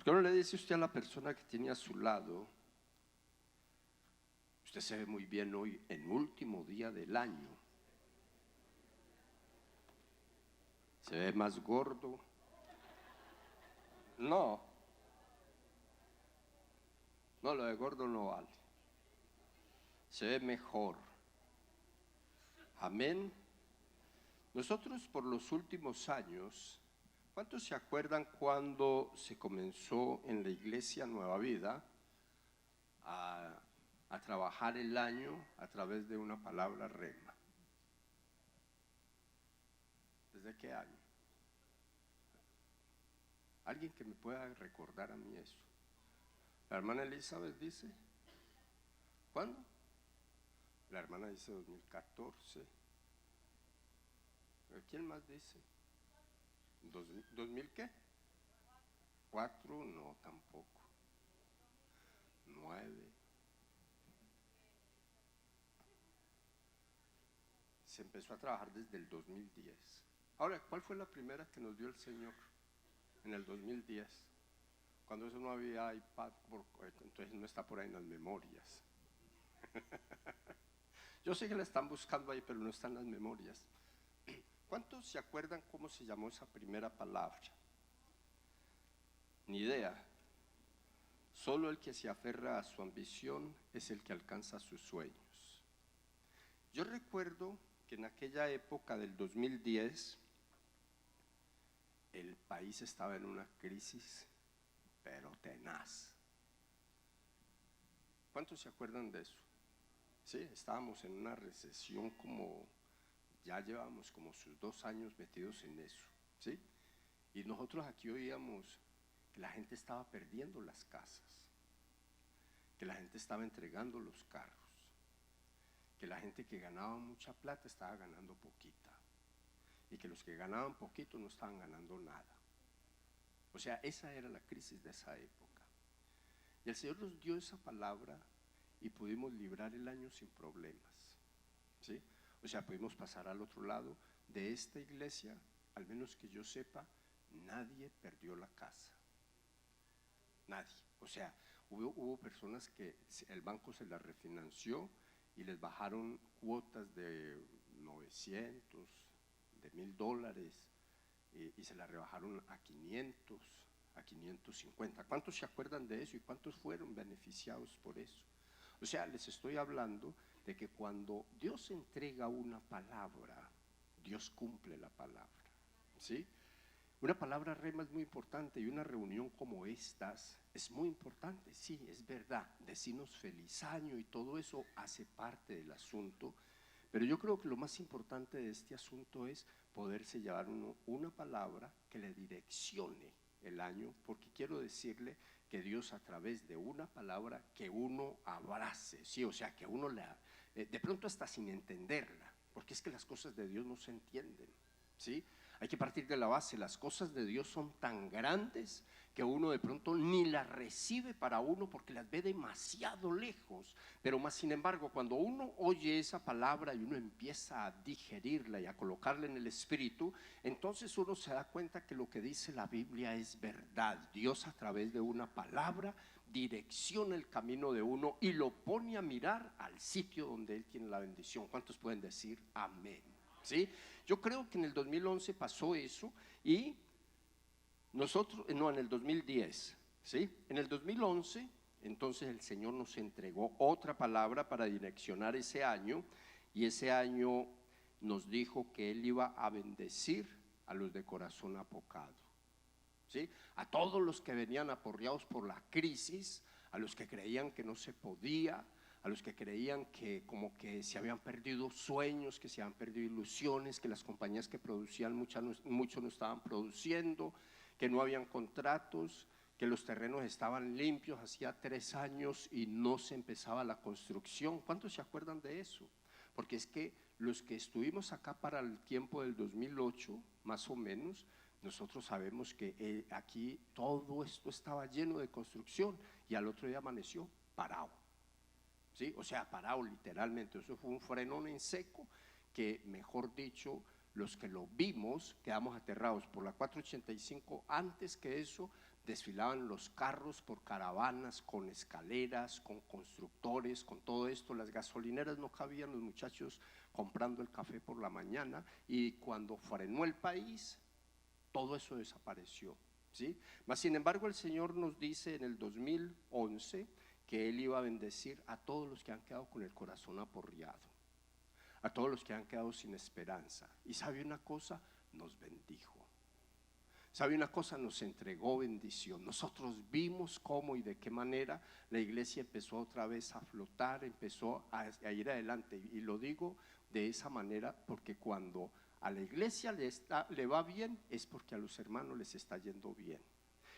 ¿Por qué no le dice usted a la persona que tiene a su lado: usted se ve muy bien hoy en último día del año? ¿Se ve más gordo? No, no, lo de gordo no vale. Se ve mejor. Amén. Nosotros por los últimos años, ¿cuántos se acuerdan cuando se comenzó en la iglesia Nueva Vida a trabajar el año a través de una palabra rema? ¿Desde qué año? ¿Alguien que me pueda recordar a mí eso? La hermana Elizabeth dice, ¿cuándo? La hermana dice 2014. ¿Quién más dice? ¿2000 qué? 4, no, tampoco. 9. Se empezó a trabajar desde el 2010. Ahora, ¿cuál fue la primera que nos dio el Señor? En el 2010. Cuando eso no había iPad, entonces no está por ahí en las memorias. Yo sé que la están buscando ahí, pero no está en las memorias. ¿Cuántos se acuerdan cómo se llamó esa primera palabra? Ni idea. Solo el que se aferra a su ambición es el que alcanza sus sueños. Yo recuerdo que en aquella época del 2010 el país estaba en una crisis, pero tenaz. ¿Cuántos se acuerdan de eso? Sí, estábamos en una recesión, como ya llevábamos como sus 2 años metidos en eso, ¿sí? Y nosotros aquí oíamos que la gente estaba perdiendo las casas, que la gente estaba entregando los carros, que la gente que ganaba mucha plata estaba ganando poquita, y que los que ganaban poquito no estaban ganando nada. O sea, esa era la crisis de esa época. Y el Señor nos dio esa palabra y pudimos librar el año sin problemas, ¿sí? O sea, pudimos pasar al otro lado. De esta iglesia, al menos que yo sepa, nadie perdió la casa. Nadie. O sea, hubo personas que el banco se las refinanció y les bajaron cuotas de 900, de $1000, y se las rebajaron a 500, a 550. ¿Cuántos se acuerdan de eso y cuántos fueron beneficiados por eso? O sea, les estoy hablando de que cuando Dios entrega una palabra, Dios cumple la palabra, ¿sí? Una palabra rema es muy importante, y una reunión como estas es muy importante. Sí, es verdad, decirnos feliz año y todo eso hace parte del asunto, pero yo creo que lo más importante de este asunto es poderse llevar una palabra que le direccione el año, porque quiero decirle que Dios, a través de una palabra que uno abrace, sí, o sea, que uno de pronto hasta sin entenderla, porque es que las cosas de Dios no se entienden, ¿sí? Hay que partir de la base, las cosas de Dios son tan grandes que uno de pronto ni las recibe para uno porque las ve demasiado lejos, pero más sin embargo, cuando uno oye esa palabra y uno empieza a digerirla y a colocarla en el espíritu, entonces uno se da cuenta que lo que dice la Biblia es verdad. Dios, a través de una palabra, direcciona el camino de uno y lo pone a mirar al sitio donde Él tiene la bendición. ¿Cuántos pueden decir amén? ¿Sí? Yo creo que en el 2011 pasó eso, y nosotros, no, en el 2010, ¿sí? En el 2011, entonces el Señor nos entregó otra palabra para direccionar ese año, y ese año nos dijo que Él iba a bendecir a los de corazón apocado, ¿sí? A todos los que venían aporreados por la crisis, a los que creían que no se podía, a los que creían que como que se habían perdido sueños, que se habían perdido ilusiones, que las compañías que producían mucho no estaban produciendo, que no habían contratos, que los terrenos estaban limpios hacía 3 años y no se empezaba la construcción. ¿Cuántos se acuerdan de eso? Porque es que los que estuvimos acá para el tiempo del 2008, más o menos, nosotros sabemos que aquí todo esto estaba lleno de construcción, y al otro día amaneció parado, ¿sí? O sea, parado literalmente. Eso fue un frenón en seco que, mejor dicho, los que lo vimos quedamos aterrados por la 485. Antes que eso, desfilaban los carros por caravanas, con escaleras, con constructores, con todo esto. Las gasolineras no cabían, los muchachos comprando el café por la mañana, y cuando frenó el país, todo eso desapareció, ¿sí? Mas sin embargo el Señor nos dice en el 2011 que Él iba a bendecir a todos los que han quedado con el corazón aporreado, a todos los que han quedado sin esperanza. Y sabe una cosa, nos bendijo. ¿Sabe una cosa? Nos entregó bendición. Nosotros vimos cómo y de qué manera la iglesia empezó otra vez a flotar, empezó a ir adelante. Y lo digo de esa manera porque cuando a la iglesia le va bien, es porque a los hermanos les está yendo bien.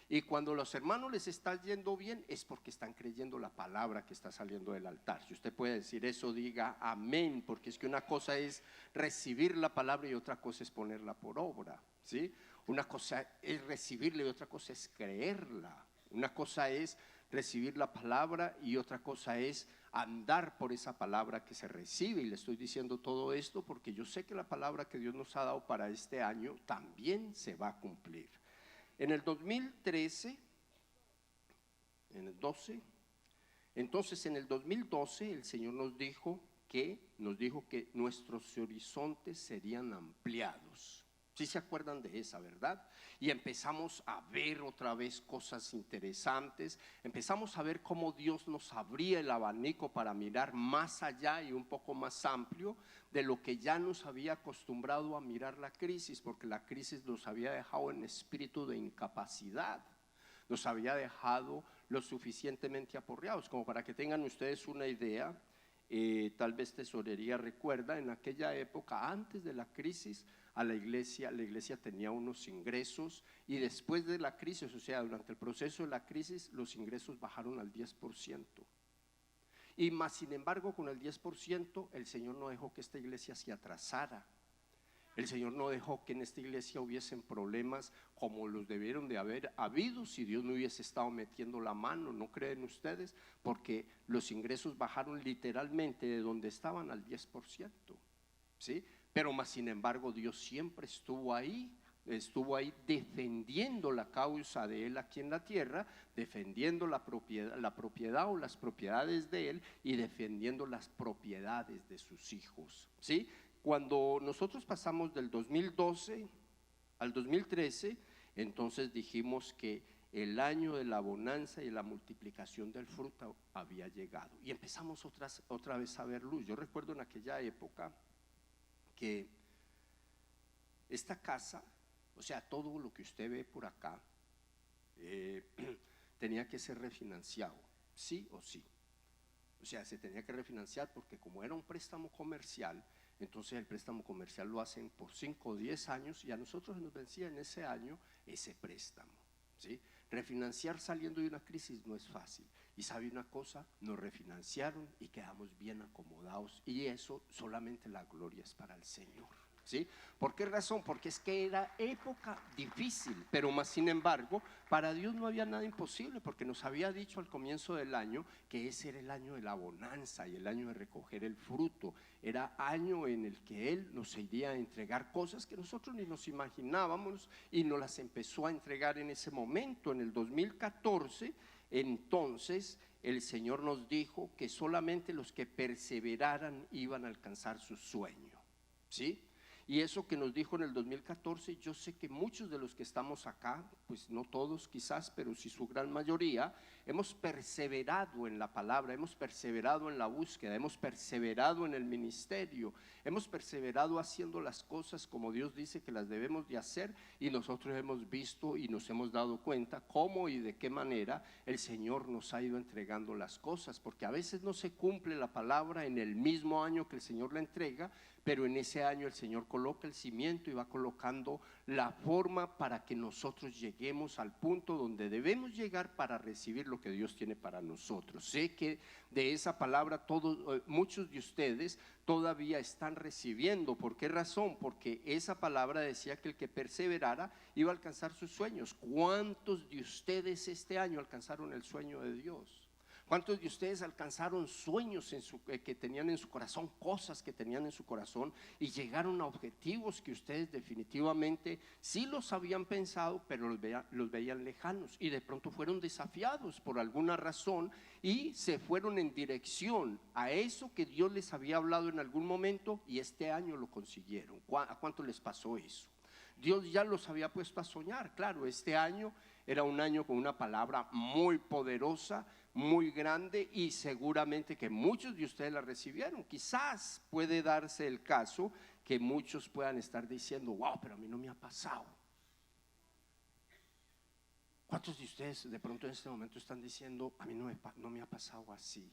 Y cuando a los hermanos les está yendo bien, es porque están creyendo la palabra que está saliendo del altar. Si usted puede decir eso, diga amén, porque es que una cosa es recibir la palabra y otra cosa es ponerla por obra, ¿sí? Una cosa es recibirla y otra cosa es creerla. Una cosa es recibir la palabra y otra cosa es andar por esa palabra que se recibe. Y le estoy diciendo todo esto porque yo sé que la palabra que Dios nos ha dado para este año también se va a cumplir. En el 2013, en el 12, entonces en el 2012 el Señor nos dijo que nuestros horizontes serían ampliados. ¿Sí se acuerdan de esa, verdad? Y empezamos a ver otra vez cosas interesantes, empezamos a ver cómo Dios nos abría el abanico para mirar más allá y un poco más amplio de lo que ya nos había acostumbrado a mirar la crisis, porque la crisis nos había dejado en espíritu de incapacidad, nos había dejado lo suficientemente aporreados. Como para que tengan ustedes una idea, tal vez Tesorería recuerda, en aquella época, antes de la crisis, a la iglesia tenía unos ingresos, y después de la crisis, o sea, durante el proceso de la crisis, los ingresos bajaron al 10%. Y más sin embargo, con el 10%, el Señor no dejó que esta iglesia se atrasara. El Señor no dejó que en esta iglesia hubiesen problemas como los debieron de haber habido si Dios no hubiese estado metiendo la mano. ¿No creen ustedes? Porque los ingresos bajaron literalmente de donde estaban al 10%, ¿sí? Pero más sin embargo Dios siempre estuvo ahí defendiendo la causa de Él aquí en la tierra, defendiendo la propiedad o las propiedades de Él, y defendiendo las propiedades de sus hijos, ¿sí? Cuando nosotros pasamos del 2012 al 2013, entonces dijimos que el año de la bonanza y la multiplicación del fruto había llegado, y empezamos otra vez a ver luz. Yo recuerdo en aquella época que esta casa, o sea, todo lo que usted ve por acá, tenía que ser refinanciado, sí o sí. O sea, se tenía que refinanciar porque como era un préstamo comercial, entonces el préstamo comercial lo hacen por 5 o 10 años, y a nosotros nos vencía en ese año ese préstamo, ¿sí? Refinanciar saliendo de una crisis no es fácil. Y sabe una cosa, nos refinanciaron y quedamos bien acomodados, y eso solamente la gloria es para el Señor, ¿sí? ¿Por qué razón? Porque es que era época difícil, pero más sin embargo para Dios no había nada imposible, porque nos había dicho al comienzo del año que ese era el año de la bonanza y el año de recoger el fruto. Era año en el que Él nos iría a entregar cosas que nosotros ni nos imaginábamos, y nos las empezó a entregar en ese momento. En el 2014 entonces el Señor nos dijo que solamente los que perseveraran iban a alcanzar su sueño, ¿sí? Y eso que nos dijo en el 2014, yo sé que muchos de los que estamos acá, pues no todos quizás, pero sí su gran mayoría, hemos perseverado en la palabra, hemos perseverado en la búsqueda, hemos perseverado en el ministerio, hemos perseverado haciendo las cosas como Dios dice que las debemos de hacer, y nosotros hemos visto y nos hemos dado cuenta cómo y de qué manera el Señor nos ha ido entregando las cosas, porque a veces no se cumple la palabra en el mismo año que el Señor la entrega, pero en ese año el Señor coloca el cimiento y va colocando la forma para que nosotros lleguemos al punto donde debemos llegar para recibir lo que Dios tiene para nosotros. Sé que de esa palabra muchos de ustedes todavía están recibiendo. ¿Por qué razón? Porque esa palabra decía que el que perseverara iba a alcanzar sus sueños. ¿Cuántos de ustedes este año alcanzaron el sueño de Dios? ¿Cuántos de ustedes alcanzaron sueños que tenían en su corazón, cosas que tenían en su corazón y llegaron a objetivos que ustedes definitivamente sí los habían pensado, pero los veían lejanos y de pronto fueron desafiados por alguna razón y se fueron en dirección a eso que Dios les había hablado en algún momento y este año lo consiguieron? ¿A cuánto les pasó eso? Dios ya los había puesto a soñar. Claro, este año era un año con una palabra muy poderosa, muy grande, y seguramente que muchos de ustedes la recibieron. Quizás puede darse el caso que muchos puedan estar diciendo: wow, pero a mí no me ha pasado. ¿Cuántos de ustedes de pronto en este momento están diciendo: a mí no me ha pasado así?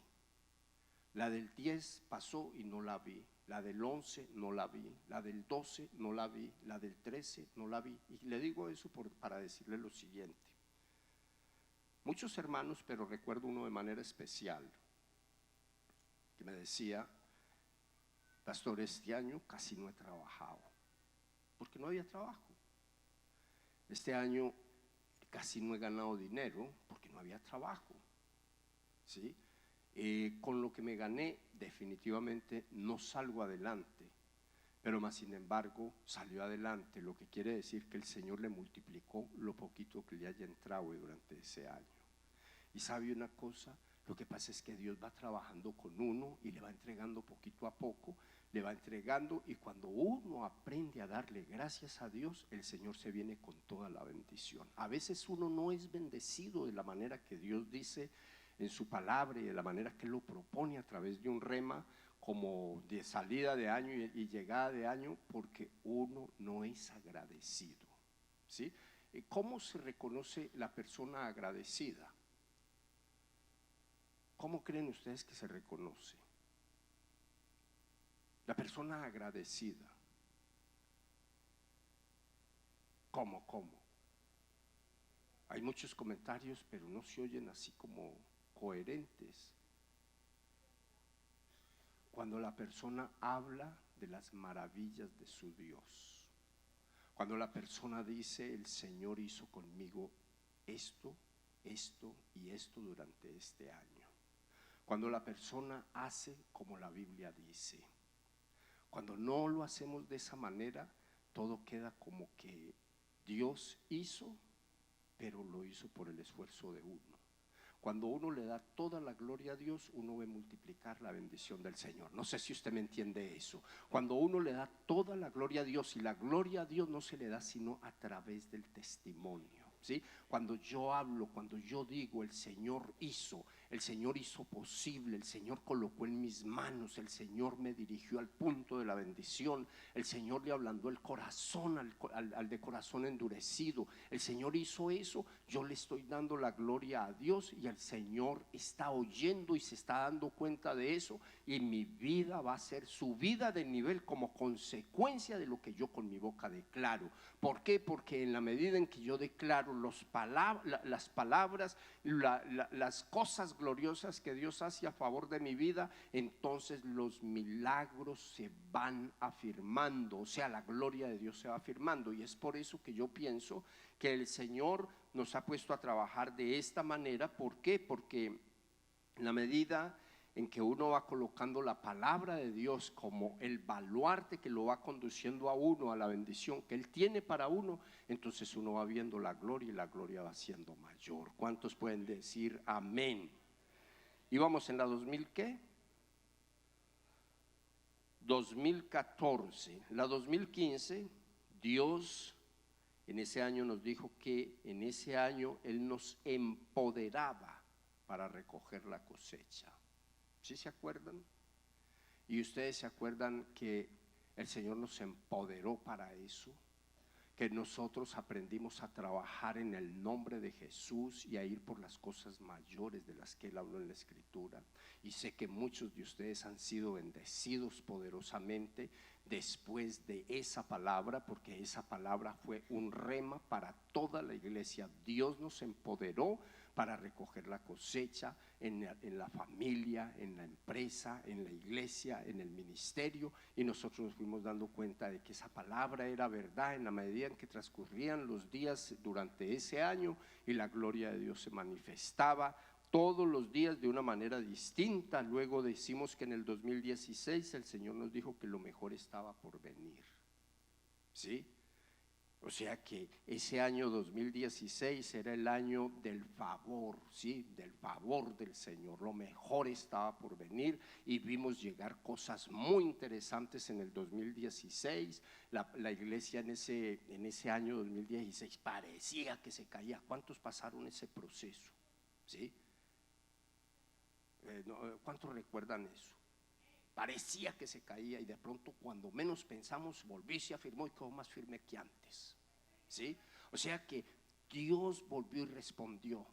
La del 10 pasó y no la vi, la del 11 no la vi, la del 12 no la vi, la del 13 no la vi. Y le digo eso para decirle lo siguiente: muchos hermanos, pero recuerdo uno de manera especial, que me decía: pastor, este año casi no he trabajado, porque no había trabajo. Este año casi no he ganado dinero, porque no había trabajo, ¿sí? Con lo que me gané definitivamente no salgo adelante, pero más sin embargo salió adelante, lo que quiere decir que el Señor le multiplicó lo poquito que le haya entrado durante ese año. Y sabe una cosa, lo que pasa es que Dios va trabajando con uno y le va entregando poquito a poco, le va entregando, y cuando uno aprende a darle gracias a Dios, el Señor se viene con toda la bendición. A veces uno no es bendecido de la manera que Dios dice en su palabra y de la manera que Él lo propone a través de un rema, como de salida de año y llegada de año, porque uno no es agradecido, ¿sí? ¿Cómo se reconoce la persona agradecida? ¿Cómo creen ustedes que se reconoce? La persona agradecida. ¿Cómo? Hay muchos comentarios, pero no se oyen así como coherentes. Cuando la persona habla de las maravillas de su Dios, cuando la persona dice: el Señor hizo conmigo esto, esto y esto durante este año. Cuando la persona hace como la Biblia dice. Cuando no lo hacemos de esa manera, todo queda como que Dios hizo, pero lo hizo por el esfuerzo de uno. Cuando uno le da toda la gloria a Dios, uno ve multiplicar la bendición del Señor. No sé si usted me entiende eso. Cuando uno le da toda la gloria a Dios, y la gloria a Dios no se le da sino a través del testimonio, ¿sí? Cuando yo hablo, cuando yo digo: el Señor hizo posible, el Señor colocó en mis manos, el Señor me dirigió al punto de la bendición, el Señor le ablandó el corazón al de corazón endurecido, el Señor hizo eso, yo le estoy dando la gloria a Dios, y el Señor está oyendo y se está dando cuenta de eso, y mi vida va a ser subida de nivel como consecuencia de lo que yo con mi boca declaro. ¿Por qué? Porque en la medida en que yo declaro las palabras, las cosas gloriosas que Dios hace a favor de mi vida, entonces los milagros se van afirmando, o sea, la gloria de Dios se va afirmando. Y es por eso que yo pienso que el Señor nos ha puesto a trabajar de esta manera. ¿Por qué? Porque en la medida en que uno va colocando la palabra de Dios como el baluarte que lo va conduciendo a uno a la bendición que Él tiene para uno, entonces uno va viendo la gloria, y la gloria va siendo mayor. ¿Cuántos pueden decir amén? Íbamos en la 2014. La 2015, Dios en ese año nos dijo que en ese año Él nos empoderaba para recoger la cosecha. ¿Sí se acuerdan? Y ustedes se acuerdan que el Señor nos empoderó para eso, que nosotros aprendimos a trabajar en el nombre de Jesús y a ir por las cosas mayores de las que Él habló en la Escritura. Y sé que muchos de ustedes han sido bendecidos poderosamente después de esa palabra, porque esa palabra fue un rema para toda la iglesia. Dios nos empoderó para recoger la cosecha en la familia, en la empresa, en la iglesia, en el ministerio, y nosotros nos fuimos dando cuenta de que esa palabra era verdad en la medida en que transcurrían los días durante ese año y la gloria de Dios se manifestaba. todos los días de una manera distinta. Luego decimos que en el 2016 el Señor nos dijo que lo mejor estaba por venir, ¿sí? O sea que ese año 2016 era el año del favor, ¿sí? Del favor del Señor. Lo mejor estaba por venir y vimos llegar cosas muy interesantes en el 2016. La iglesia en ese año 2016 parecía que se caía. ¿Cuántos pasaron ese proceso? ¿Sí? ¿Cuántos recuerdan eso? Parecía que se caía y de pronto, cuando menos pensamos, volvió y se afirmó y quedó más firme que antes, ¿sí? O sea que Dios volvió y respondió.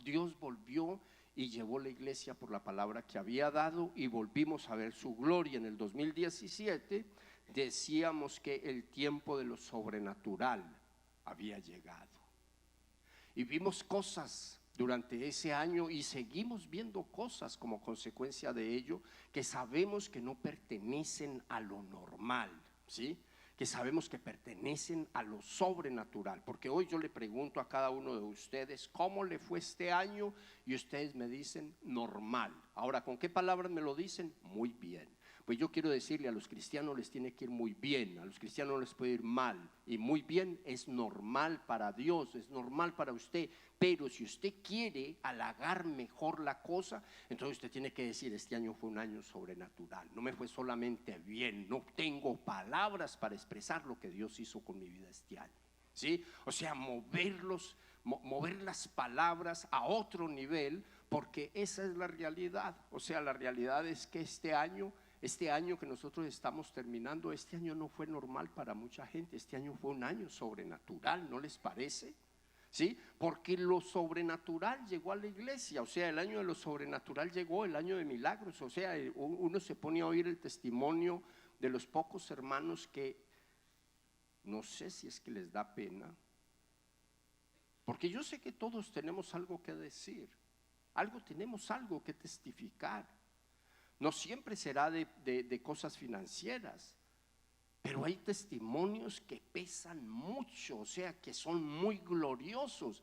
Dios volvió y llevó la iglesia por la palabra que había dado, y volvimos a ver su gloria. En el 2017 decíamos que el tiempo de lo sobrenatural había llegado, y vimos cosas durante ese año y seguimos viendo cosas como consecuencia de ello, que sabemos que no pertenecen a lo normal, ¿sí? Que sabemos que pertenecen a lo sobrenatural. Porque hoy yo le pregunto a cada uno de ustedes: ¿cómo le fue este año? Y ustedes me dicen normal. Ahora, ¿con qué palabras me lo dicen? Muy bien. Pues yo quiero decirle, a los cristianos les tiene que ir muy bien, a los cristianos no les puede ir mal. Y muy bien es normal para Dios, es normal para usted. Pero si usted quiere halagar mejor la cosa, entonces usted tiene que decir: este año fue un año sobrenatural. No me fue solamente bien, no tengo palabras para expresar lo que Dios hizo con mi vida este año, ¿sí? O sea, mover las palabras a otro nivel, porque esa es la realidad. O sea, la realidad es que este año que nosotros estamos terminando, este año no fue normal para mucha gente. Este año fue un año sobrenatural, ¿no les parece? ¿Sí? Porque lo sobrenatural llegó a la iglesia. O sea, el año de lo sobrenatural llegó, el año de milagros. O sea, uno se pone a oír el testimonio de los pocos hermanos que no sé si es que les da pena, porque yo sé que todos tenemos algo que decir, tenemos algo que testificar. No siempre será de cosas financieras, pero hay testimonios que pesan mucho, o sea, que son muy gloriosos.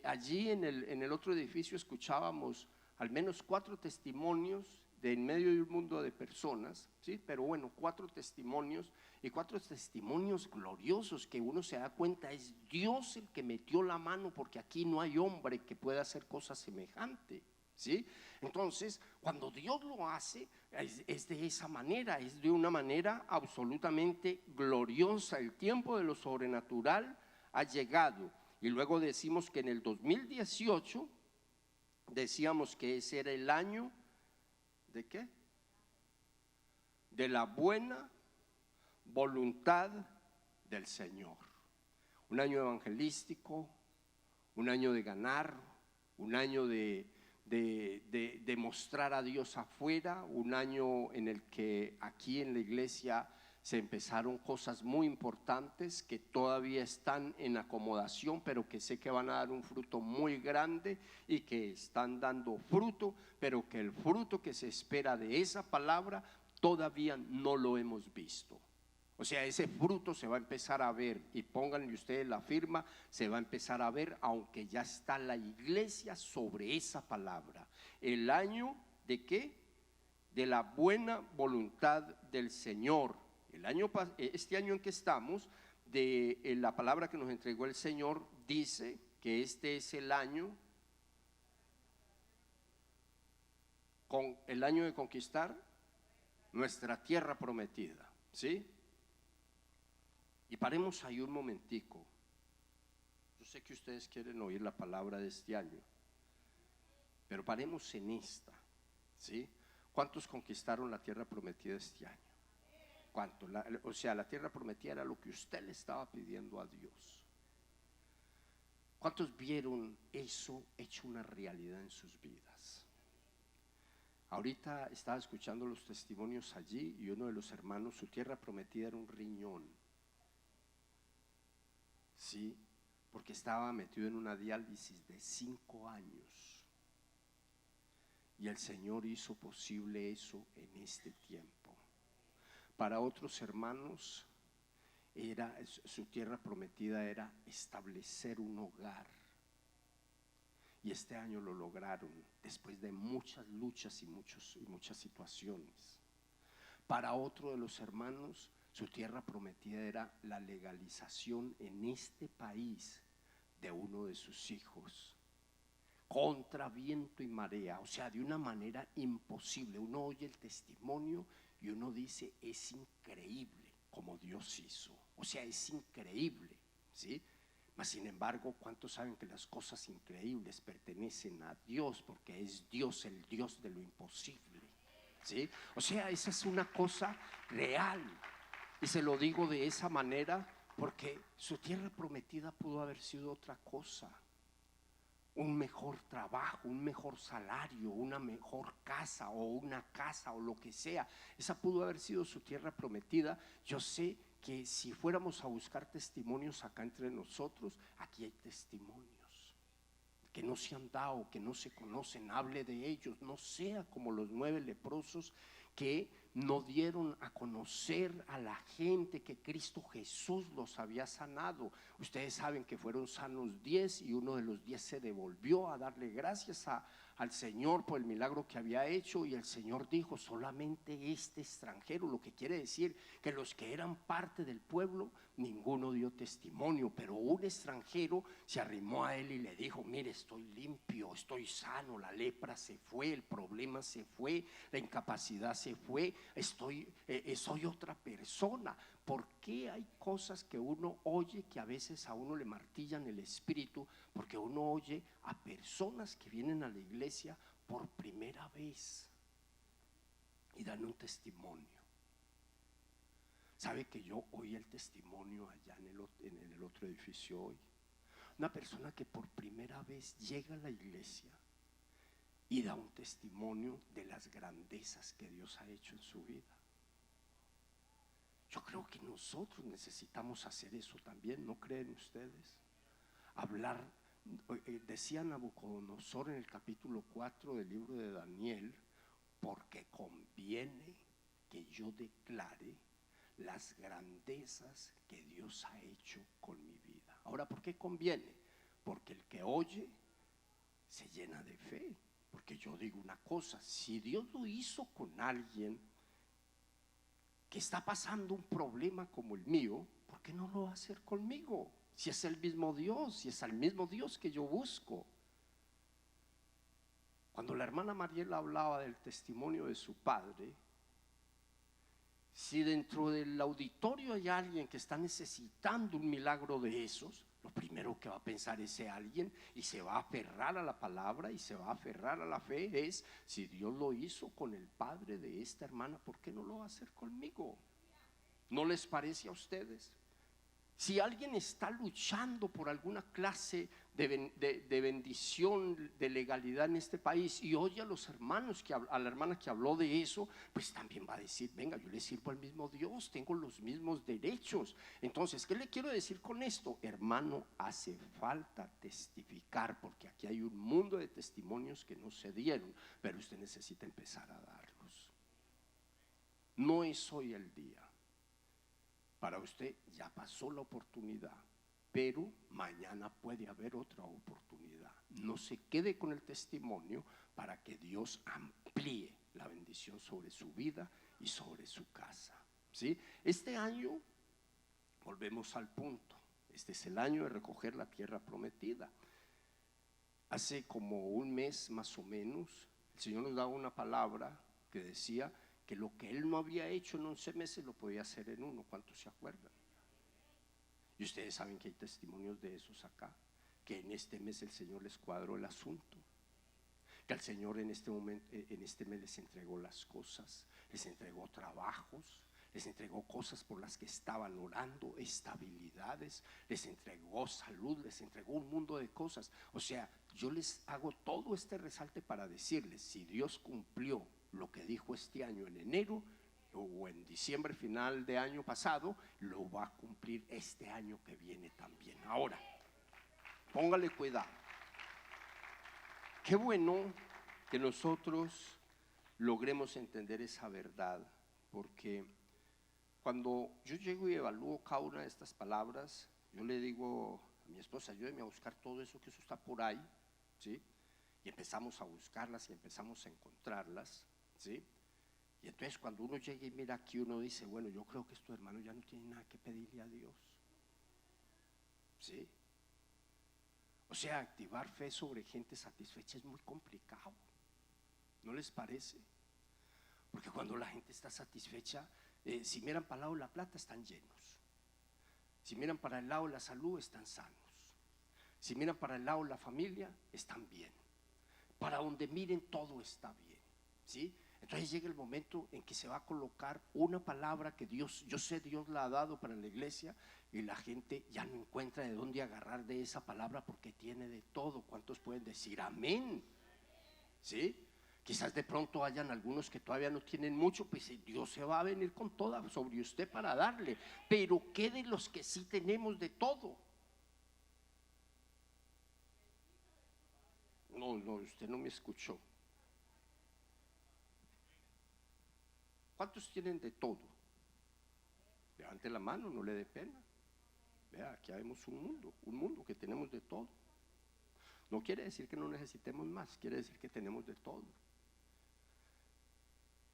Allí en el otro edificio escuchábamos al menos 4 testimonios de en medio de un mundo de personas, ¿sí? Pero bueno, 4 testimonios, y 4 testimonios gloriosos que uno se da cuenta es Dios el que metió la mano, porque aquí no hay hombre que pueda hacer cosas semejantes, ¿sí? Entonces, cuando Dios lo hace, es de esa manera, es de una manera absolutamente gloriosa. El tiempo de lo sobrenatural ha llegado. Y luego decimos que en el 2018 decíamos que ese era el año ¿de qué? De la buena voluntad del Señor. Un año evangelístico, un año de ganar, un año de mostrar a Dios afuera, un año en el que aquí en la iglesia se empezaron cosas muy importantes que todavía están en acomodación, pero que sé que van a dar un fruto muy grande, y que están dando fruto, pero que el fruto que se espera de esa palabra todavía no lo hemos visto. O sea, ese fruto se va a empezar a ver, y pónganle ustedes la firma, se va a empezar a ver, aunque ya está la iglesia sobre esa palabra. El año ¿de qué? De la buena voluntad del Señor. Este año en que estamos, de la palabra que nos entregó el Señor, dice que este es el año de conquistar nuestra tierra prometida, ¿sí? Y paremos ahí un momentico. Yo sé que ustedes quieren oír la palabra de este año, pero paremos en esta, ¿sí? ¿Cuántos conquistaron la tierra prometida este año? ¿Cuánto? O sea, la tierra prometida era lo que usted le estaba pidiendo a Dios. ¿Cuántos vieron eso hecho una realidad en sus vidas? Ahorita estaba escuchando los testimonios allí, y uno de los hermanos, su tierra prometida era un riñón, ¿sí? Porque estaba metido en una diálisis de 5 años. Y el Señor hizo posible eso en este tiempo. Para otros hermanos, su tierra prometida era establecer un hogar. y este año lo lograron después de muchas luchas y muchas situaciones. Para otro de los hermanos, su tierra prometida era la legalización en este país de uno de sus hijos, contra viento y marea, o sea, de una manera imposible. Uno oye el testimonio y uno dice, es increíble como Dios hizo, o sea, es increíble, ¿sí? Mas sin embargo, ¿cuántos saben que las cosas increíbles pertenecen a Dios? Porque es Dios, el Dios de lo imposible, ¿sí? O sea, esa es una cosa real. Y se lo digo de esa manera porque su tierra prometida pudo haber sido otra cosa. Un mejor trabajo, un mejor salario, una mejor casa o una casa o lo que sea. Esa pudo haber sido su tierra prometida. Yo sé que si fuéramos a buscar testimonios acá entre nosotros, aquí hay testimonios que no se han dado, que no se conocen. Hable de ellos, no sea como los 9 leprosos que no dieron a conocer a la gente que Cristo Jesús los había sanado. Ustedes saben que fueron sanos 10 y uno de los 10 se devolvió a darle gracias al Señor por el milagro que había hecho, y el Señor dijo, solamente este extranjero, lo que quiere decir que los que eran parte del pueblo, ninguno dio testimonio, pero un extranjero se arrimó a él y le dijo, mire, estoy limpio, estoy sano, la lepra se fue, el problema se fue, la incapacidad se fue, soy otra persona. ¿Por qué hay cosas que uno oye que a veces a uno le martillan el espíritu? Porque uno oye a personas que vienen a la iglesia por primera vez y dan un testimonio. ¿Sabe que yo oí el testimonio allá en el otro edificio hoy? Una persona que por primera vez llega a la iglesia y da un testimonio de las grandezas que Dios ha hecho en su vida. Yo creo que nosotros necesitamos hacer eso también, ¿no creen ustedes? Hablar, decía Nabucodonosor en el capítulo 4 del libro de Daniel, porque conviene que yo declare las grandezas que Dios ha hecho con mi vida. Ahora, ¿por qué conviene? Porque el que oye se llena de fe. Porque yo digo una cosa, si Dios lo hizo con alguien que está pasando un problema como el mío, ¿por qué no lo va a hacer conmigo? Si es el mismo Dios, si es el mismo Dios que yo busco. Cuando la hermana Mariela hablaba del testimonio de su padre, si dentro del auditorio hay alguien que está necesitando un milagro de esos, lo primero que va a pensar ese alguien y se va a aferrar a la palabra y se va a aferrar a la fe es, si Dios lo hizo con el padre de esta hermana, ¿por qué no lo va a hacer conmigo? ¿No les parece a ustedes? Si alguien está luchando por alguna clase de bendición, de legalidad en este país, y oye a los hermanos, a la hermana que habló de eso, pues también va a decir, venga, yo le sirvo al mismo Dios, tengo los mismos derechos. Entonces, ¿qué le quiero decir con esto? Hermano, hace falta testificar, porque aquí hay un mundo de testimonios que no se dieron, pero usted necesita empezar a darlos. No es hoy el día. Para usted ya pasó la oportunidad, pero mañana puede haber otra oportunidad. No se quede con el testimonio para que Dios amplíe la bendición sobre su vida y sobre su casa, ¿sí? Este año, volvemos al punto, este es el año de recoger la tierra prometida. Hace como un mes más o menos, el Señor nos daba una palabra que decía que lo que Él no había hecho en 11 meses lo podía hacer en 1. ¿Cuántos se acuerdan? Y ustedes saben que hay testimonios de esos acá, que en este mes el Señor les cuadró el asunto, que al Señor en este momento, en este mes les entregó las cosas, les entregó trabajos, les entregó cosas por las que estaban orando, estabilidades, les entregó salud, les entregó un mundo de cosas. O sea, yo les hago todo este resalte para decirles, si Dios cumplió lo que dijo este año en enero o en diciembre final de año pasado, lo va a cumplir este año que viene también. Ahora, póngale cuidado. Qué bueno que nosotros logremos entender esa verdad, porque cuando yo llego y evalúo cada una de estas palabras, yo le digo a mi esposa, ayúdeme a buscar todo eso, que eso está por ahí, ¿sí? Y empezamos a buscarlas y empezamos a encontrarlas, ¿sí? Y entonces cuando uno llega y mira aquí, uno dice, bueno, yo creo que estos hermanos ya no tienen nada que pedirle a Dios, ¿sí? O sea, activar fe sobre gente satisfecha es muy complicado, ¿no les parece? Porque cuando la gente está satisfecha, si miran para el lado de la plata, están llenos. Si miran para el lado de la salud, están sanos. Si miran para el lado de la familia, están bien. Para donde miren, todo está bien, ¿sí? Entonces llega el momento en que se va a colocar una palabra que Dios, yo sé Dios la ha dado para la iglesia, y la gente ya no encuentra de dónde agarrar de esa palabra porque tiene de todo. ¿Cuántos pueden decir amén? ¿Sí? Quizás de pronto hayan algunos que todavía no tienen mucho, pues Dios se va a venir con toda sobre usted para darle. Pero ¿qué de los que sí tenemos de todo? No, usted no me escuchó. ¿Cuántos tienen de todo? Levante la mano, no le dé pena. Vea, aquí vemos un mundo que tenemos de todo. No quiere decir que no necesitemos más, quiere decir que tenemos de todo.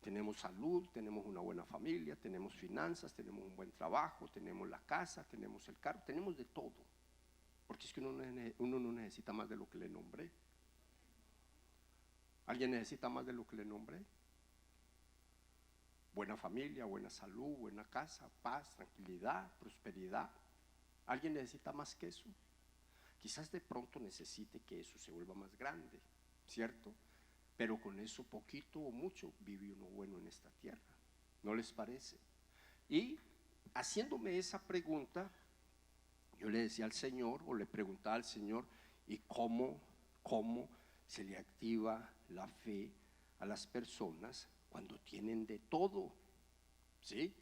Tenemos salud, tenemos una buena familia, tenemos finanzas, tenemos un buen trabajo, tenemos la casa, tenemos el carro, tenemos de todo. Porque es que uno no necesita más de lo que le nombré. ¿Alguien necesita más de lo que le nombré? Buena familia, buena salud, buena casa, paz, tranquilidad, prosperidad. ¿Alguien necesita más que eso? Quizás de pronto necesite que eso se vuelva más grande, ¿cierto? Pero con eso poquito o mucho vive uno bueno en esta tierra, ¿no les parece? Y haciéndome esa pregunta, yo le decía al Señor, o le preguntaba al Señor, ¿y cómo se le activa la fe a las personas cuando tienen de todo? ¿Sí?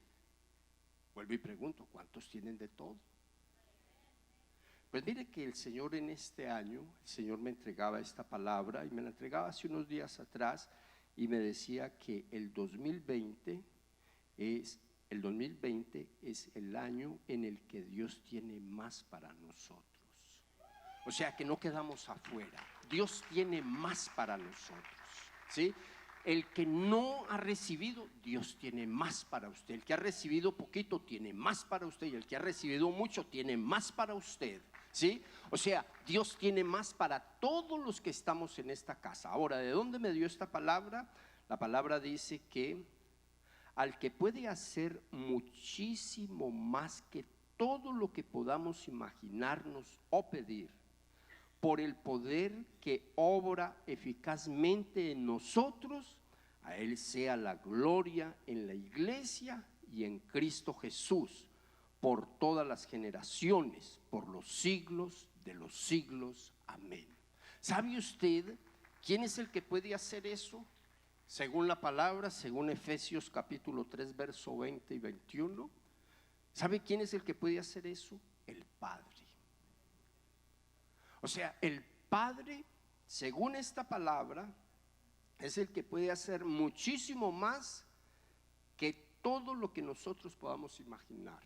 Vuelvo y pregunto, ¿cuántos tienen de todo? Pues mire que el Señor en este año, el Señor me entregaba esta palabra y me la entregaba hace unos días atrás y me decía que el 2020 es el año en el que Dios tiene más para nosotros. O sea que no quedamos afuera, Dios tiene más para nosotros, ¿sí? El que no ha recibido, Dios tiene más para usted. El que ha recibido poquito tiene más para usted, y el que ha recibido mucho tiene más para usted, ¿sí? O sea, Dios tiene más para todos los que estamos en esta casa. Ahora, ¿de dónde me dio esta palabra? La palabra dice que al que puede hacer muchísimo más que todo lo que podamos imaginarnos o pedir, por el poder que obra eficazmente en nosotros, a Él sea la gloria en la iglesia y en Cristo Jesús, por todas las generaciones, por los siglos de los siglos. Amén. ¿Sabe usted quién es el que puede hacer eso? Según la palabra, según Efesios capítulo 3, verso 20 y 21. ¿Sabe quién es el que puede hacer eso? El Padre. O sea, el Padre, según esta palabra, es el que puede hacer muchísimo más que todo lo que nosotros podamos imaginar.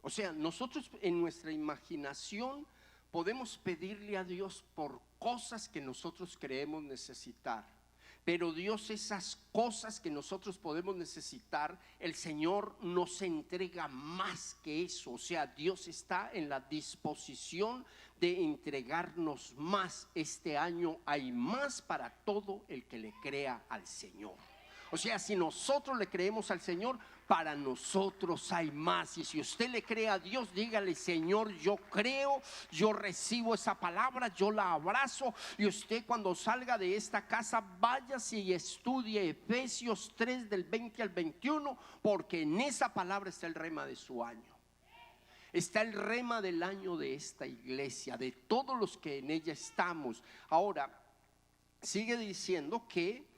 O sea, nosotros en nuestra imaginación podemos pedirle a Dios por cosas que nosotros creemos necesitar. Pero Dios, esas cosas que nosotros podemos necesitar, el Señor nos entrega más que eso. O sea, Dios está en la disposición de entregarnos más. Este año hay más para todo el que le crea al Señor. O sea, si nosotros le creemos al Señor, para nosotros hay más. Y si usted le cree a Dios, dígale: Señor, yo creo, yo recibo esa palabra, yo la abrazo. Y usted, cuando salga de esta casa, váyase y estudie Efesios 3 del 20 al 21, porque en esa palabra está el rema de su año. Está el rema del año de esta iglesia, de todos los que en ella estamos. Ahora, sigue diciendo que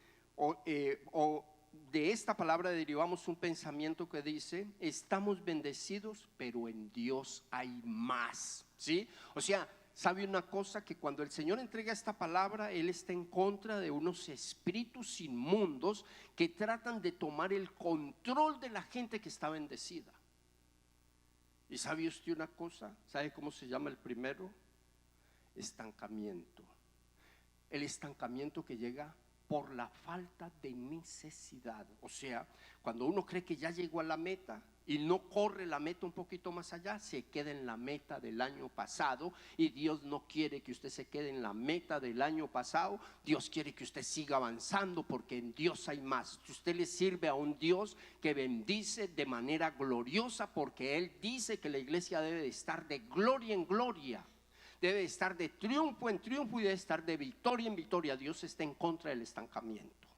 de esta palabra derivamos un pensamiento que dice: estamos bendecidos, pero en Dios hay más, ¿sí? O sea, ¿sabe una cosa? Que cuando el Señor entrega esta palabra, Él está en contra de unos espíritus inmundos que tratan de tomar el control de la gente que está bendecida. ¿Y sabe usted una cosa? ¿Sabe cómo se llama el primero? Estancamiento. el estancamiento que llega por la falta de necesidad. O sea, cuando uno cree que ya llegó a la meta y no corre la meta un poquito más allá, se queda en la meta del año pasado, y Dios no quiere que usted se quede en la meta del año pasado. Dios quiere que usted siga avanzando, porque en Dios hay más. Usted le sirve a un Dios que bendice de manera gloriosa, porque Él dice que la iglesia debe de estar de gloria en gloria, debe estar de triunfo en triunfo y debe estar de victoria en victoria. Dios está en contra del estancamiento.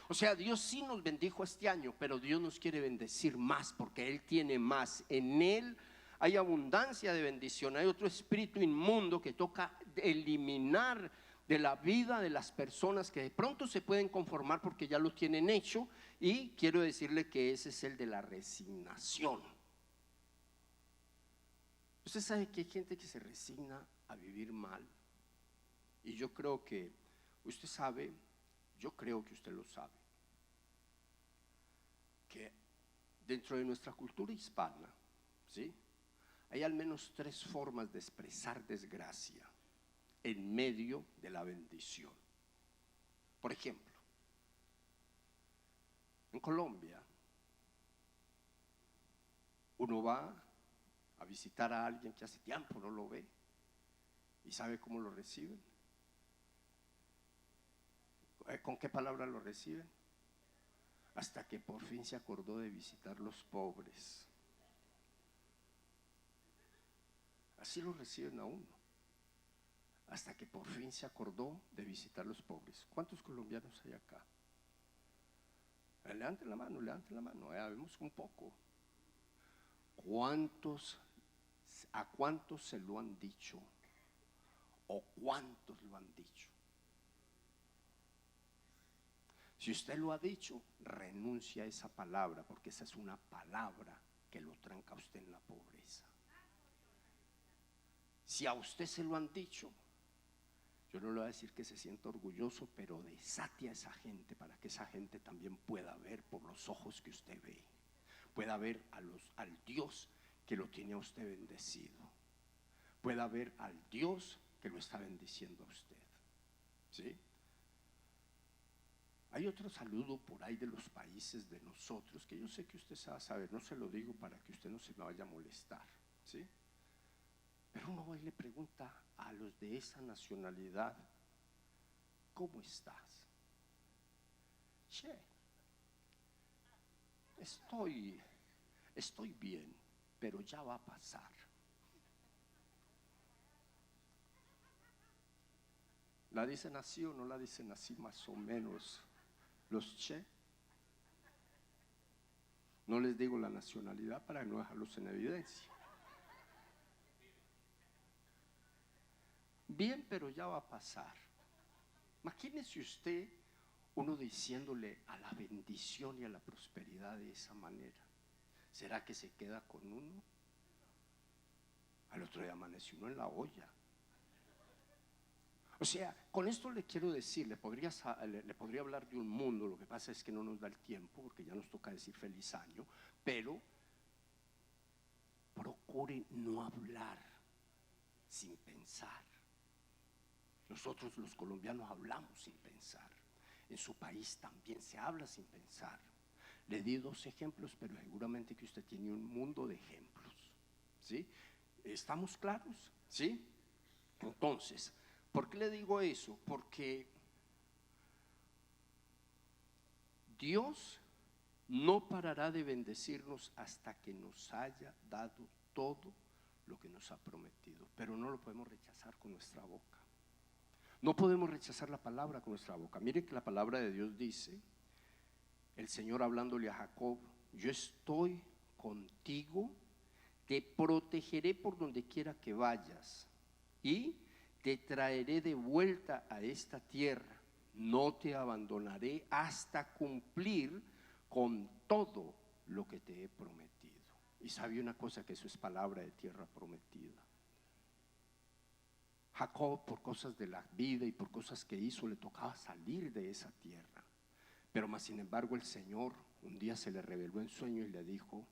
O sea, Dios sí nos bendijo este año, pero Dios nos quiere bendecir más, porque Él tiene más. En Él hay abundancia de bendición. Hay otro espíritu inmundo que toca eliminar de la vida de las personas que de pronto se pueden conformar porque ya lo tienen hecho. Y quiero decirle que ese es el de la resignación. Usted sabe que hay gente que se resigna a vivir mal, y yo creo que usted sabe, yo creo que usted lo sabe, que dentro de nuestra cultura hispana, ¿sí?, hay al menos 3 formas de expresar desgracia en medio de la bendición. Por ejemplo, en Colombia uno va a visitar a alguien que hace tiempo no lo ve, y ¿sabe cómo lo reciben? ¿Con qué palabra lo reciben? Hasta que por fin se acordó de visitar los pobres. Así lo reciben a uno, hasta que por fin se acordó de visitar los pobres. ¿Cuántos colombianos hay acá? Levanten la mano, vemos un poco. ¿A cuántos se lo han dicho? ¿O cuántos lo han dicho? Si usted lo ha dicho, renuncia a esa palabra, porque esa es una palabra que lo tranca a usted en la pobreza. Si a usted se lo han dicho, yo no le voy a decir que se sienta orgulloso, pero desate a esa gente, para que esa gente también pueda ver por los ojos que usted ve, pueda ver al Dios que lo tiene a usted bendecido, pueda ver al Dios que lo está bendiciendo a usted, ¿sí? Hay otro saludo por ahí de los países de nosotros que yo sé que usted sabe saber, no se lo digo para que usted no se me vaya a molestar, ¿sí? Pero uno va y le pregunta a los de esa nacionalidad: ¿cómo estás? Che, estoy bien, pero ya va a pasar. ¿La dicen así o no la dicen así más o menos los che? No les digo la nacionalidad para no dejarlos en evidencia. Bien, pero ya va a pasar. Imagínese usted uno diciéndole a la bendición y a la prosperidad de esa manera. ¿Será que se queda con uno? Al otro día amanece uno en la olla. O sea, con esto le quiero decir, le podría hablar de un mundo. Lo que pasa es que no nos da el tiempo, porque ya nos toca decir feliz año. Pero procure no hablar sin pensar. Nosotros los colombianos hablamos sin pensar. En su país también se habla sin pensar. Le di 2 ejemplos, pero seguramente que usted tiene un mundo de ejemplos, ¿sí? ¿Estamos claros? ¿Sí? Entonces, ¿por qué le digo eso? Porque Dios no parará de bendecirnos hasta que nos haya dado todo lo que nos ha prometido. Pero no lo podemos rechazar con nuestra boca. No podemos rechazar la palabra con nuestra boca. Mire que la palabra de Dios dice, el Señor hablándole a Jacob: yo estoy contigo, te protegeré por donde quiera que vayas y te traeré de vuelta a esta tierra. No te abandonaré hasta cumplir con todo lo que te he prometido. Y sabe una cosa, que eso es palabra de tierra prometida. Jacob, por cosas de la vida y por cosas que hizo, le tocaba salir de esa tierra. Pero más sin embargo el Señor un día se le reveló en sueño y le dijo: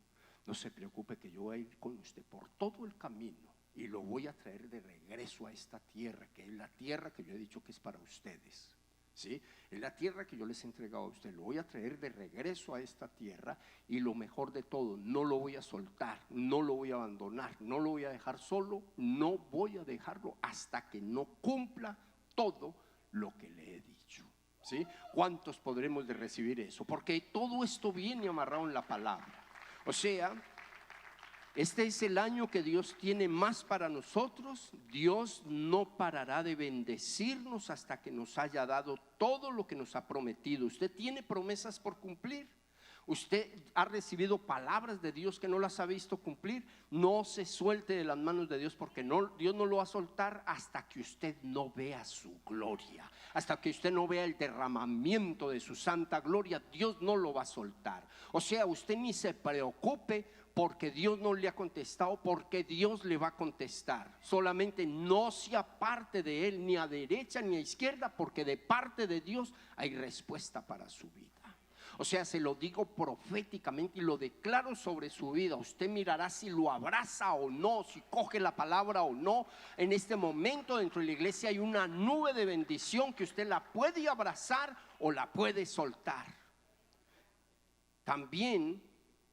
no se preocupe, que yo voy a ir con usted por todo el camino, y lo voy a traer de regreso a esta tierra, que es la tierra que yo he dicho que es para ustedes. ¿Sí? Es la tierra que yo les he entregado a ustedes. Lo voy a traer de regreso a esta tierra, y lo mejor de todo, no lo voy a soltar, no lo voy a abandonar, no lo voy a dejar solo, no voy a dejarlo hasta que no cumpla todo lo que le he dicho. ¿Sí? ¿Cuántos podremos de recibir eso? Porque todo esto viene amarrado en la palabra. O sea, este es el año que Dios tiene más para nosotros. Dios no parará de bendecirnos hasta que nos haya dado todo lo que nos ha prometido. Usted tiene promesas por cumplir. Usted ha recibido palabras de Dios que no las ha visto cumplir. No se suelte de las manos de Dios, porque Dios no lo va a soltar hasta que usted no vea su gloria, hasta que usted no vea el derramamiento de su santa gloria. Dios no lo va a soltar. O sea, usted ni se preocupe porque Dios no le ha contestado, porque Dios le va a contestar. Solamente no se aparte de Él ni a derecha ni a izquierda, porque de parte de Dios hay respuesta para su vida. O sea, se lo digo proféticamente y lo declaro sobre su vida. Usted mirará si lo abraza o no, si coge la palabra o no. En este momento dentro de la iglesia hay una nube de bendición que usted la puede abrazar o la puede soltar. También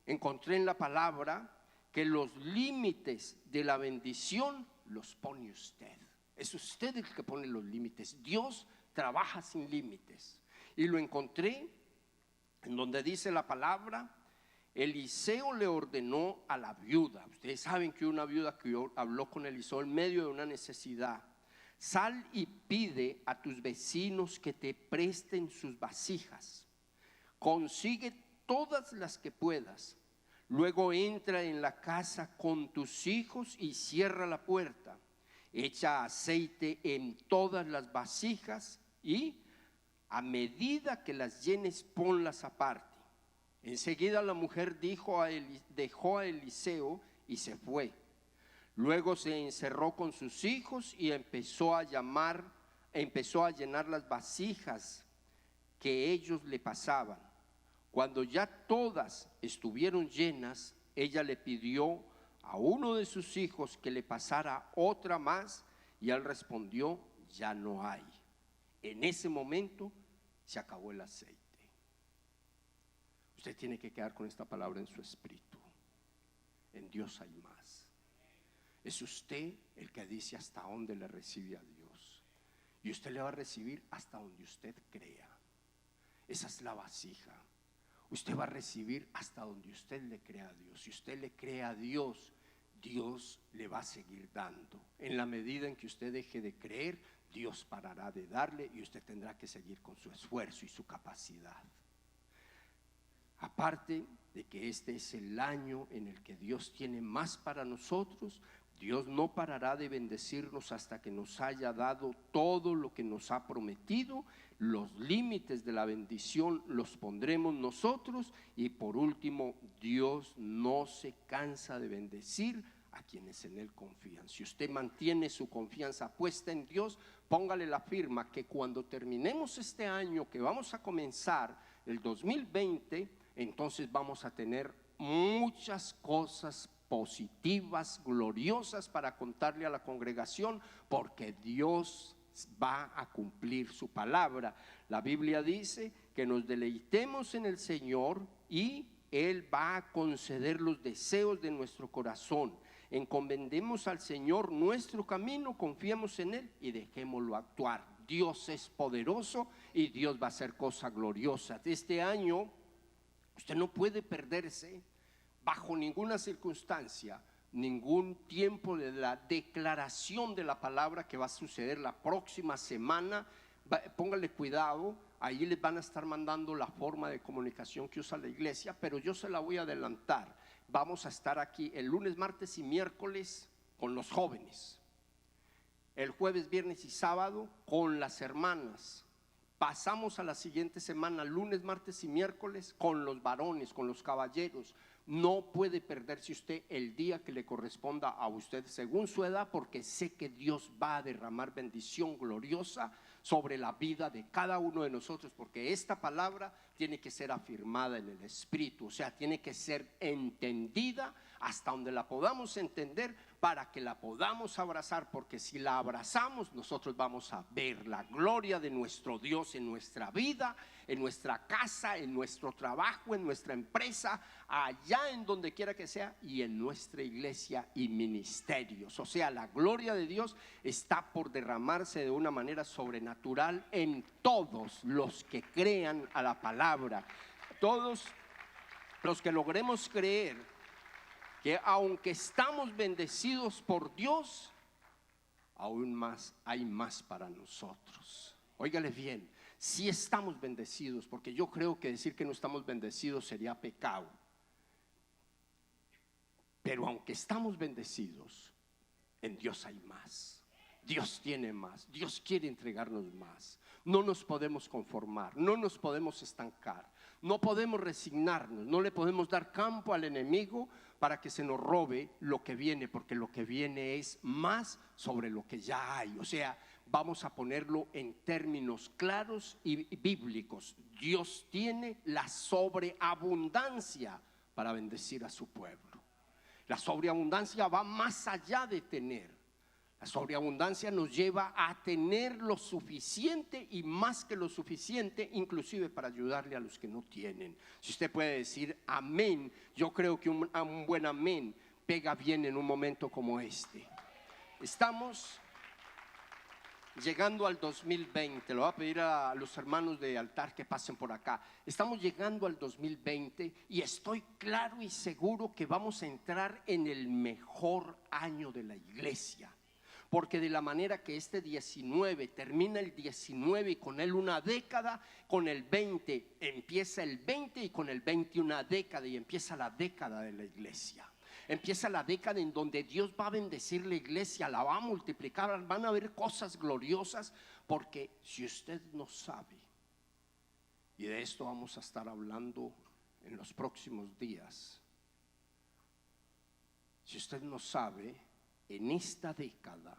encontré en la palabra que los límites de la bendición los pone usted. Es usted el que pone los límites. Dios trabaja sin límites. Y lo encontré en donde dice la palabra: Eliseo le ordenó a la viuda. Ustedes saben que una viuda que habló con Eliseo en medio de una necesidad: sal y pide a tus vecinos que te presten sus vasijas, consigue todas las que puedas, luego entra en la casa con tus hijos y cierra la puerta, echa aceite en todas las vasijas y a medida que las llenes ponlas aparte. Enseguida la mujer dejó a Eliseo y se fue. Luego se encerró con sus hijos y empezó a llenar las vasijas que ellos le pasaban. Cuando ya todas estuvieron llenas, ella le pidió a uno de sus hijos que le pasara otra más, y él respondió: ya no hay. En ese momento se acabó el aceite. Usted tiene que quedar con esta palabra en su espíritu. En Dios hay más. Es usted el que dice hasta dónde le recibe a Dios, y usted le va a recibir hasta donde usted crea. Esa es la vasija. Usted va a recibir hasta donde usted le crea a Dios. Si usted le cree a Dios, Dios le va a seguir dando. En la medida en que usted deje de creer, Dios parará de darle y usted tendrá que seguir con su esfuerzo y su capacidad. Aparte de que este es el año en el que Dios tiene más para nosotros, Dios no parará de bendecirnos hasta que nos haya dado todo lo que nos ha prometido. Los límites de la bendición los pondremos nosotros. Y por último, Dios no se cansa de bendecir a quienes en Él confían. Si usted mantiene su confianza puesta en Dios, póngale la firma que cuando terminemos este año que vamos a comenzar, el 2020, entonces vamos a tener muchas cosas positivas, gloriosas para contarle a la congregación, porque Dios va a cumplir su palabra. La Biblia dice que nos deleitemos en el Señor y Él va a conceder los deseos de nuestro corazón. Encomendemos al Señor nuestro camino, confiemos en Él y dejémoslo actuar. Dios es poderoso y Dios va a hacer cosas gloriosas. Este año usted no puede perderse bajo ninguna circunstancia, ningún tiempo de la declaración de la palabra que va a suceder la próxima semana. Póngale cuidado, ahí les van a estar mandando la forma de comunicación que usa la iglesia, pero yo se la voy a adelantar. Vamos a estar aquí el lunes, martes y miércoles con los jóvenes, el jueves, viernes y sábado con las hermanas. Pasamos a la siguiente semana, lunes, martes y miércoles con los varones, con los caballeros. No puede perderse usted el día que le corresponda a usted según su edad, porque sé que Dios va a derramar bendición gloriosa sobre la vida de cada uno de nosotros, porque esta palabra tiene que ser afirmada en el espíritu, o sea, tiene que ser entendida hasta donde la podamos entender, para que la podamos abrazar, porque si la abrazamos nosotros vamos a ver la gloria de nuestro Dios en nuestra vida, en nuestra casa, en nuestro trabajo, en nuestra empresa, allá en donde quiera que sea, y en nuestra iglesia y ministerios. O sea, la gloria de Dios está por derramarse de una manera sobrenatural en todos los que crean a la palabra, todos los que logremos creer que aunque estamos bendecidos por Dios, aún más hay más para nosotros. Óigale bien, si estamos bendecidos, porque yo creo que decir que no estamos bendecidos sería pecado. Pero aunque estamos bendecidos, en Dios hay más. Dios tiene más, Dios quiere entregarnos más. No nos podemos conformar, no nos podemos estancar, no podemos resignarnos, no le podemos dar campo al enemigo para que se nos robe lo que viene, porque lo que viene es más sobre lo que ya hay. O sea, vamos a ponerlo en términos claros y bíblicos. Dios tiene la sobreabundancia para bendecir a su pueblo. La sobreabundancia va más allá de tener. La sobreabundancia nos lleva a tener lo suficiente y más que lo suficiente, inclusive para ayudarle a los que no tienen. Si usted puede decir amén, yo creo que un buen amén pega bien en un momento como este. Estamos llegando al 2020, le voy a pedir a los hermanos de altar que pasen por acá. Estamos llegando al 2020 y estoy claro y seguro que vamos a entrar en el mejor año de la iglesia. Porque de la manera que este 19 termina el 19 y con él una década, con el 20 empieza el 20 y con el 20 una década, y empieza la década de la iglesia. Empieza la década en donde Dios va a bendecir la iglesia, la va a multiplicar, van a haber cosas gloriosas. Porque si usted no sabe, y de esto vamos a estar hablando en los próximos días, si usted no sabe, en esta década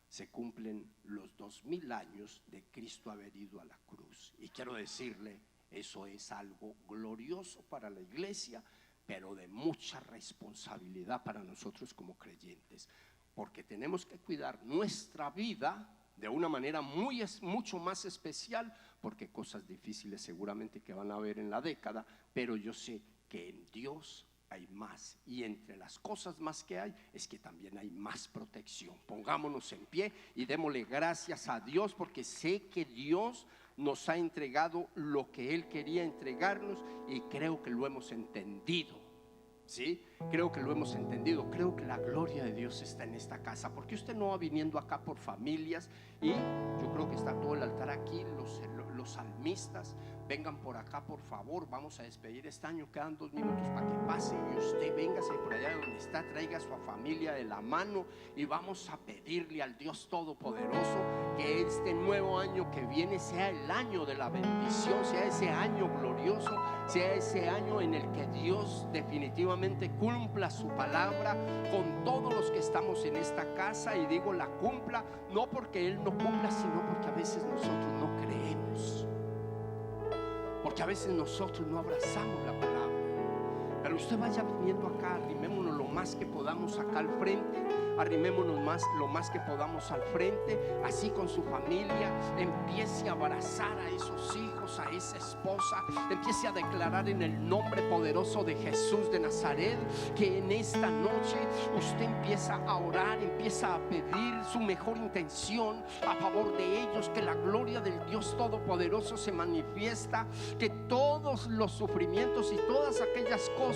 se cumplen los 2000 años de Cristo haber ido a la cruz. Y quiero decirle, eso es algo glorioso para la iglesia, pero de mucha responsabilidad para nosotros como creyentes, porque tenemos que cuidar nuestra vida de una manera mucho más especial, porque cosas difíciles seguramente que van a haber en la década, pero yo sé que en Dios hay más, y entre las cosas más que hay es que también hay más protección. Pongámonos en pie y démosle gracias a Dios, porque sé que Dios nos ha entregado lo que Él quería entregarnos, y creo que lo hemos entendido. ¿Sí? Creo que lo hemos entendido. Creo que la gloria de Dios está en esta casa, porque usted no va viniendo acá por familias, y yo creo que está todo el altar aquí, los salmistas. Vengan por acá, por favor. Vamos a despedir este año. Quedan 2 minutos para que pasen, y usted véngase por allá donde está, traiga a su familia de la mano, y vamos a pedirle al Dios Todopoderoso que este nuevo año que viene sea el año de la bendición, sea ese año glorioso, sea ese año en el que Dios definitivamente cumpla su palabra con todos los que estamos en esta casa. Y digo la cumpla, no porque Él no cumpla, sino porque a veces nosotros no creemos, porque a veces nosotros no abrazamos la palabra. Pero usted vaya viniendo acá, arrimémonos lo más que podamos acá al frente, arrimémonos lo más que podamos al frente, así con su familia. Empiece a abrazar a esos hijos, a esa esposa, empiece a declarar en el nombre poderoso de Jesús de Nazaret que en esta noche usted empieza a orar, empieza a pedir su mejor intención a favor de ellos, que la gloria del Dios Todopoderoso se manifiesta, que todos los sufrimientos y todas aquellas cosas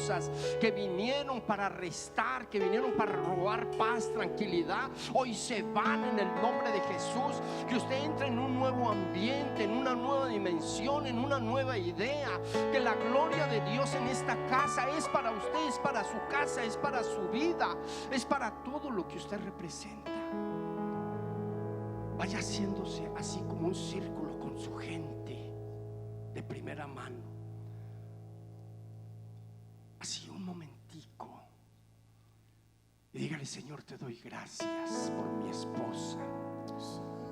que vinieron para restar, que vinieron para robar paz, tranquilidad, hoy se van en el nombre de Jesús. Que usted entre en un nuevo ambiente, en una nueva dimensión, en una nueva idea. Que la gloria de Dios en esta casa es para usted, es para su casa, es para su vida, es para todo lo que usted representa. Vaya haciéndose así como un círculo con su gente de primera mano. Así un momentico, y dígale: Señor, te doy gracias por mi esposa.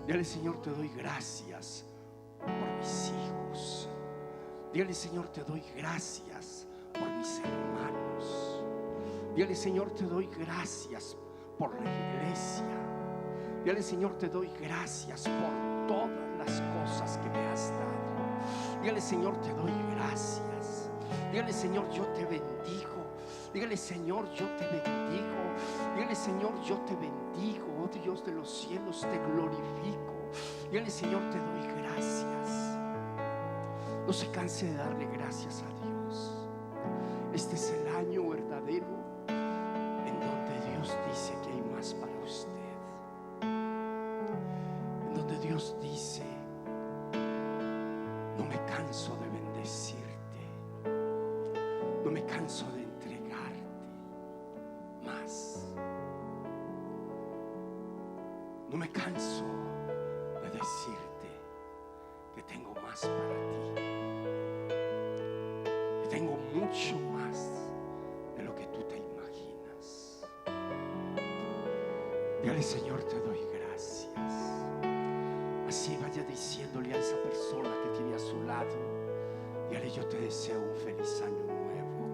Dígale: Señor, te doy gracias por mis hijos. Dígale: Señor, te doy gracias por mis hermanos. Dígale: Señor, te doy gracias por la iglesia. Dígale: Señor, te doy gracias por todas las cosas que me has dado. Dígale: Señor, te doy gracias. Dígale: Señor, yo te bendigo. Dígale: Señor, yo te bendigo. Dígale: Señor, yo te bendigo. Oh Dios de los cielos, te glorifico. Dígale: Señor, te doy gracias. No se canse de darle gracias a Dios. Este es el año verdadero en donde Dios dice que hay más para usted. En donde Dios dice: no me canso de bendecirte, no me canso de entregarte más, no me canso de decirte que tengo más para ti, que tengo mucho más de lo que tú te imaginas. Dígale: Señor, te doy gracias. Así vaya diciéndole a esa persona que tiene a su lado: dígale: yo te deseo un feliz año nuevo.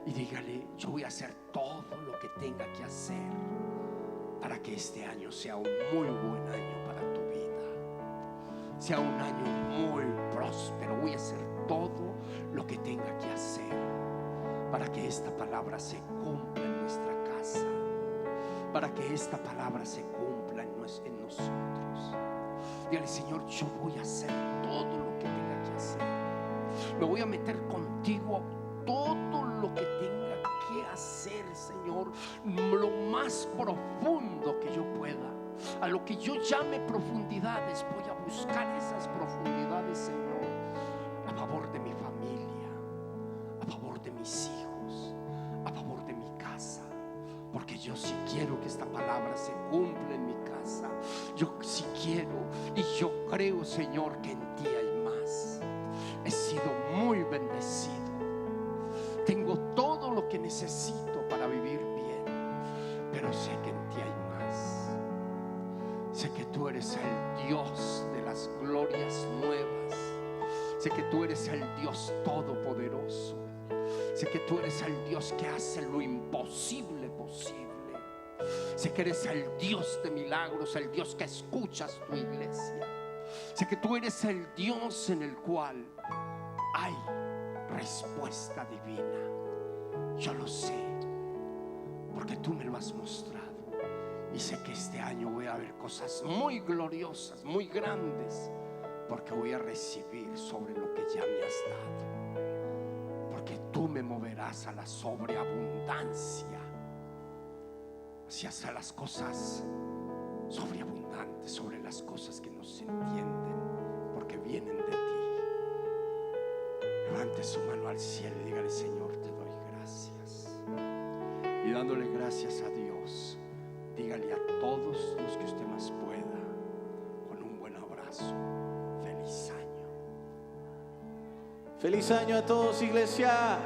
Y dígale: yo voy a hacer todo lo que tenga que hacer para que este año sea un muy buen año para tu vida, sea un año muy próspero. Voy a hacer todo lo que tenga que hacer para que esta palabra se cumpla en nuestra casa, para que esta palabra se cumpla en nosotros. Dígale: Señor, yo voy a hacer todo lo que tenga que hacer. Me voy a meter contigo todo lo que tenga que hacer, Señor, lo más profundo que yo pueda. A lo que yo llame profundidades, voy a buscar esas profundidades, Señor, a favor de mi familia, a favor de mis hijos, a favor de mi casa. Porque yo sí quiero que esta palabra se cumpla en mi casa. Yo sí quiero y yo creo, Señor, que en ti hay más. He sido muy bendecido. Tengo todo lo que necesito para vivir bien, pero sé que en ti hay más. Sé que tú eres el Dios de las glorias nuevas. Sé que tú eres el Dios todopoderoso. Sé que tú eres el Dios que hace lo imposible posible. Sé que eres el Dios de milagros, el Dios que escuchas tu iglesia. Sé que tú eres el Dios en el cual hay respuesta divina. Yo lo sé, porque tú me lo has mostrado. Y sé que este año voy a ver cosas muy gloriosas, muy grandes, porque voy a recibir sobre lo que ya me has dado. Porque tú me moverás a la sobreabundancia, hacia las cosas sobreabundantes, sobre las cosas que no se entienden, porque vienen de ti. Levante su mano al cielo y dígale: Señor, te doy gracias. Y dándole gracias a Dios, dígale a todos los que usted más pueda, con un buen abrazo: feliz año. Feliz año a todos, iglesia.